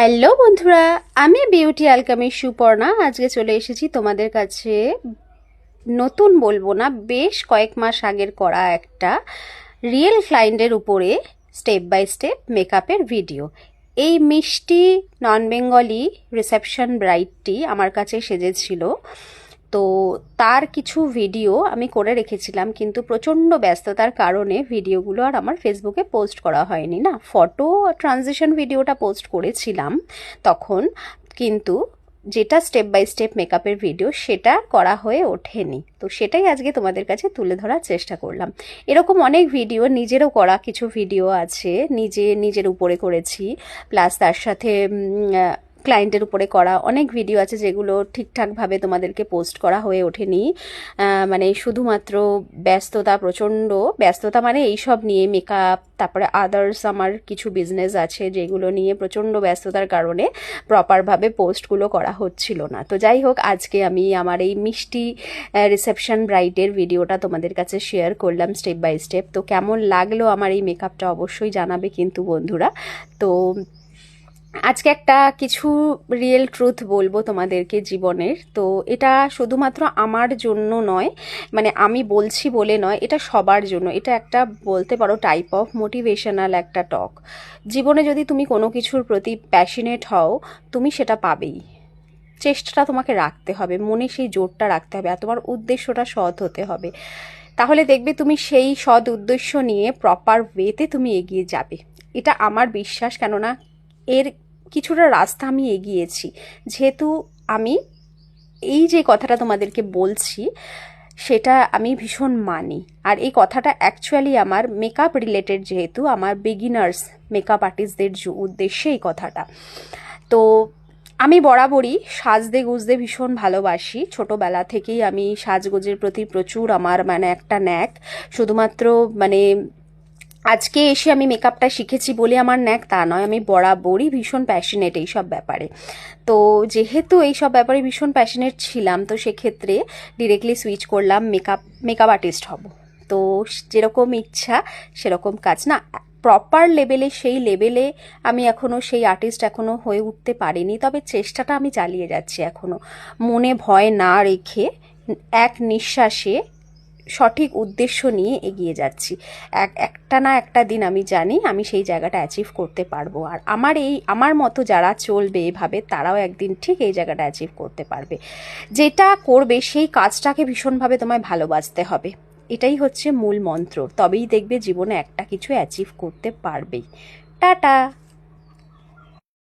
Hello বন্ধুরা, আমি beauty alchemy Suparna. আজকে চলে এসেছি তোমাদের কাছে নতুন বলবো না, বেশ কয়েক মাস আগের করা একটা রিয়েল ক্লায়েন্টের উপরে স্টেপ বাই স্টেপ মেকআপের ভিডিও। এই মিষ্টি নন বেঙ্গলি রিসেপশন ব্রাইডটি আমার কাছে সেজেছিল, তো তার কিছু ভিডিও আমি করে রেখেছিলাম, কিন্তু প্রচণ্ড ব্যস্ততার কারণে ভিডিওগুলো আর আমার ফেসবুকে পোস্ট করা হয়নি। না, ফটো ট্রানজিশন ভিডিওটা পোস্ট করেছিলাম তখন, কিন্তু যেটা স্টেপ বাই স্টেপ মেকআপের ভিডিও সেটা করা হয়ে ওঠেনি। তো সেটাই আজকে তোমাদের কাছে তুলে ধরার চেষ্টা করলাম। এরকম অনেক ভিডিও, নিজেরও করা কিছু ভিডিও আছে, নিজের উপরে করেছি, প্লাস তার সাথে ক্লায়েন্টের উপরে করা অনেক ভিডিও আছে যেগুলো ঠিকঠাকভাবে তোমাদেরকে পোস্ট করা হয়ে ওঠেনি। মানে শুধুমাত্র ব্যস্ততা, প্রচণ্ড ব্যস্ততা, মানে এইসব নিয়ে মেকআপ, তারপরে আদার্স আমার কিছু বিজনেস আছে যেগুলো নিয়ে প্রচণ্ড ব্যস্ততার কারণে প্রপারভাবে পোস্টগুলো করা হচ্ছিল না। তো যাই হোক, আজকে আমি আমার এই মিষ্টি রিসেপশন ব্রাইডের ভিডিওটা তোমাদের কাছে শেয়ার করলাম স্টেপ বাই স্টেপ। তো কেমন লাগলো আমার এই মেকআপটা অবশ্যই জানাবে কিন্তু বন্ধুরা। তো আজকে একটা কিছু রিয়েল ট্রুথ বলবো তোমাদেরকে জীবনের। তো এটা শুধুমাত্র আমার জন্য নয়, মানে আমি বলছি বলে নয়, এটা সবার জন্য। এটা একটা বলতে পারো টাইপ অফ মোটিভেশনাল একটা টক। জীবনে যদি তুমি কোনো কিছুর প্রতি প্যাশনেট হও, তুমি সেটা পাবেই। চেষ্টাটা তোমাকে রাখতে হবে, মনে সেই জোরটা রাখতে হবে, আর তোমার উদ্দেশ্যটা সৎ হতে হবে। তাহলে দেখবে তুমি সেই সৎ উদ্দেশ্য নিয়ে প্রপার ওয়েতে তুমি এগিয়ে যাবে। এটা আমার বিশ্বাস, কেননা এর কিছুটা রাস্তা আমি এগিয়েছি। যেহেতু আমি এই যে কথাটা তোমাদেরকে বলছি সেটা আমি ভীষণ মানি, আর এই কথাটা অ্যাকচুয়ালি আমার মেকআপ রিলেটেড, যেহেতু আমার বিগিনার্স মেকআপ আর্টিস্টদের উদ্দেশ্যে এই কথাটা। তো আমি বরাবরই সাজতে গুজতে ভীষণ ভালোবাসি। ছোটোবেলা থেকেই আমি সাজগোজের প্রতি প্রচুর আমার মানে একটা ন্যাক। শুধুমাত্র মানে আজকে এসে আমি মেকআপটা শিখেছি বলে আমার ন্যাক তা নয়, আমি বরাবরই ভীষণ প্যাশনেট এইসব ব্যাপারে। তো যেহেতু এইসব ব্যাপারে ভীষণ প্যাশনেট ছিলাম, তো সেক্ষেত্রে ডিরেক্টলি সুইচ করলাম মেকআপ আর্টিস্ট হব। তো যেরকম ইচ্ছা সেরকম কাজ না, প্রপার লেভেলে, সেই লেভেলে আমি এখনও সেই আর্টিস্ট এখনও হয়ে উঠতে পারিনি, তবে চেষ্টাটা আমি চালিয়ে যাচ্ছি এখনও, মনে ভয় না রেখে এক নিঃশ্বাসে সঠিক উদ্দেশ্য নিয়ে এগিয়ে যাচ্ছি। একটা না একটা দিন আমি জানি আমি সেই জায়গাটা অ্যাচিভ করতে পারবো, আর আমার মতো যারা চলবে এভাবে তারাও একদিন ঠিক এই জায়গাটা অ্যাচিভ করতে পারবে। যেটা করবে সেই কাজটাকে ভীষণভাবে তোমায় ভালোবাসতে হবে, এটাই হচ্ছে মূল মন্ত্র। তবেই দেখবে জীবনে একটা কিছু অ্যাচিভ করতে পারবেই। টাটা।